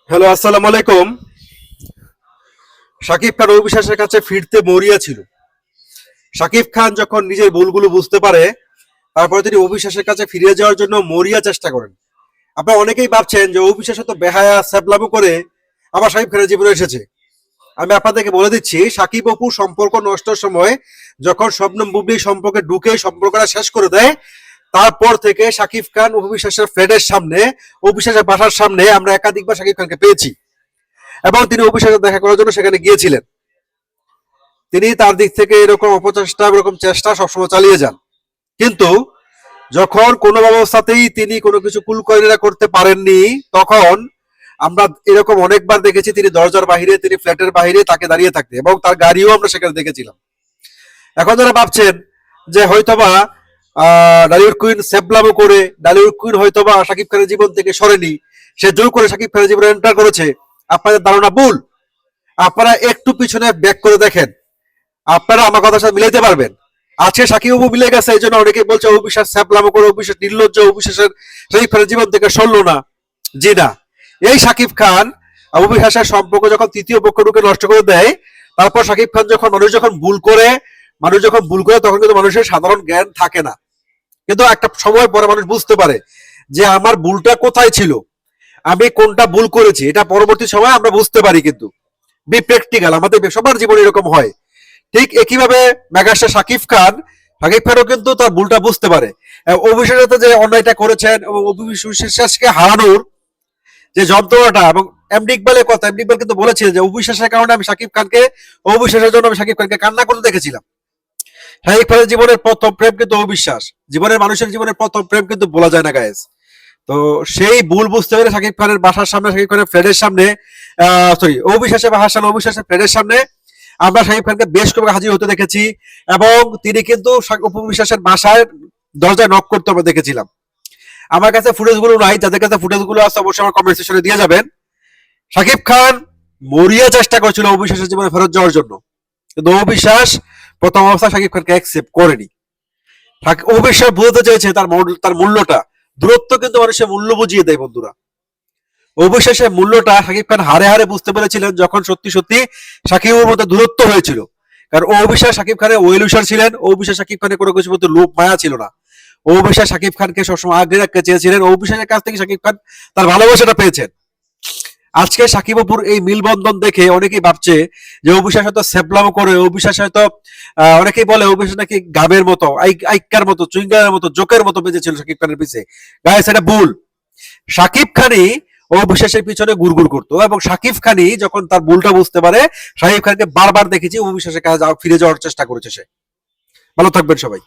Hello, আসসালামু আলাইকুম। শাকিব খান অবিশ্বাসের কাছে ফিরতে মরিয়া ছিল। শাকিব খান যখন নিজের ভুলগুলো বুঝতে পারে, তারপরে তিনি অবিশ্বাসের কাছে ফিরে যাওয়ার জন্য মরিয়া চেষ্টা করেন। আপনারা অনেকেই ভাবছেন যে অবিশ্বাস তো বেহায়া স্যাবলামো করে আবার শাকিব খানের জীবনে এসেছে। আমি আপনাদেরকে বলে দিচ্ছি, শাকিব অপু সম্পর্ক নষ্টের সময় যখন শবনম বুবলি সম্পর্কে ঢুকে সম্পর্কটা শেষ করে দেয়, তারপর থেকে শাকিব খান অবিশ্বাসের ফ্ল্যাটের সামনে, অবিশ্বাসের বাসার সামনে আমরা একাধিকবার শাকিব খানকে পেয়েছি এবং তিনি অবিশ্বাসের দেখা করার জন্য সেখানে গিয়েছিলেন। তিনি তার দিক থেকে এরকম অপচেষ্টা, এরকম চেষ্টা সবসময় চালিয়ে যান। কিন্তু যখন কোনো ব্যবস্থাতেই তিনি কোনো কিছু কুলকায়দা করতে পারেননি, তখন আমরা এরকম অনেকবার দেখেছি তিনি দরজার বাহিরে, তিনি ফ্ল্যাটের বাহিরে তাকে দাঁড়িয়ে থাকতে, এবং তার গাড়িও আমরা সেখানে দেখেছিলাম। এখন যারা ভাবছেন যে হয়তোবা ডালিউড কুইন সেবলামো করে ডালিউড কুইন হয়তোবা শাকিব খানের জীবন থেকে সরেনি, সে জোর করে শাকিব খানের জীবনে এন্টার করেছে, আপনাদের ধারণা ভুল। আপনারা একটু পিছনে ব্যাক করে দেখেন, আপনারা আমার কথার সাথে মিলাইতে পারবেন। আজকে সাকিব বাবু মিলে গেছে, এই জন্য অনেকে বলছে অবিশ্বাস স্যাপলামো করে, অবিশ্বাস নির্লজ্জ, অবিশ্বাসের শাকিব খানের জীবন থেকে সরলো না। জি না, এই শাকিব খান অবিশ্বাসের সম্পর্ক যখন তৃতীয় পক্ষ ঢুকে নষ্ট করে দেয়, তারপর শাকিব খান যখন মানুষ যখন ভুল করে তখন কিন্তু মানুষের সাধারণ জ্ঞান থাকে না। কিন্তু একটা সময় পরে মানুষ বুঝতে পারে যে আমার ভুলটা কোথায় ছিল, আমি কোনটা ভুল করেছি, এটা পরবর্তী সময় আমরা বুঝতে পারি। কিন্তু বি প্র্যাকটিক্যাল, আমাদের সবার জীবনে এরকম হয়। ঠিক একইভাবে মেগাস্টার শাকিব খানও কিন্তু তার ভুলটা বুঝতে পারে। অবিশ্বাসে যে অন্যায়টা করেছেন এবং অবিশ্বাসকে হারানোর যে যন্ত্রণাটা, এবং এমডি ইকবালের কথা, এমডি ইকবাল কিন্তু বলেছিলেন যে অবিশ্বাসের কারণে আমি অবিশ্বাসের জন্য আমি শাকিব খানকে কান্না করতে দেখেছিলাম। শাকিব খানের জীবনের প্রথম প্রেম কিন্তু অবিশ্বাস, জীবনের মানুষের জীবনের প্রথম প্রেম কিন্তু বলা যায় না গায়েস। তো সেই ভুল বুঝতে পেরে শাকিব খানের বাসার সামনে, শাকিব খানের ফ্ল্যাটের সামনে, অবিশ্বাসের বাসার সামনে, অবিশ্বাসের ফ্ল্যাটের সামনে আমরা শাকিব খানকে বেশ করে হাজির হতে দেখেছি, এবং তিনি কিন্তু অবিশ্বাসের বাসায় দরজায় নক করতে আমরা দেখেছিলাম। আমার কাছে ফুটেজ গুলো নাই, যাদের কাছে ফুটেজ গুলো আছে অবশ্যই আমার কমেন্ট সেকশনে দিয়ে যাবেন। শাকিব খান মরিয়া চেষ্টা করেছিল অবিশ্বাসের জীবনে ফেরত যাওয়ার জন্য, কিন্তু অবিশ্বাস প্রথম অবস্থায় শাকিব খানকে অ্যাকসেপ্ট করেনি। অবিশ্বাস বুঝতে চেয়েছে তার মূল্যটা। দূরত্ব কিন্তু মানুষের মূল্য বুঝিয়ে দেয় বন্ধুরা। অবিশ্বাসের মূল্যটা শাকিব খান হারে হারে বুঝতে পেরেছিলেন যখন সত্যি সত্যি শাকিবের মধ্যে দূরত্ব হয়েছিল। কারণ অবিশ্বাস শাকিব খানের ওয়েলুশার ছিলেন, অবিশ্বাস শাকিব খানের কোনো কিছু মধ্যে লোভ মায়া ছিল না। অবিশ্বাস শাকিব খানকে সবসময় আগলে রাখতে চেয়েছিলেন, অবিশ্বাসের কাছ থেকে শাকিব খান তার ভালোবাসাটা পেয়েছেন। আজকে শাকিব অপুর এই মিলবন্ধন দেখে অনেকেই ভাবছে যে অবিশ্বাস হয়তো সেবলামো করে, অবিশ্বাস হয়তো অনেকেই বলে অবিশ্বাস নাকি গাবের মতো, আইকার মতো, চুইংগামের মতো, জোকের মতো বেঁচেছিল শাকিব খানের পিছে। গায়ে সেটা ভুল। শাকিব খানই অবিশ্বাসের পিছনে গুড়গুড় করতো, এবং শাকিব খানই যখন তার ভুলটা বুঝতে পারে, শাকিব খানকে বারবার দেখেছি অবিশ্বাসের কাছে ফিরে যাওয়ার চেষ্টা করেছে সে। ভালো থাকবেন সবাই।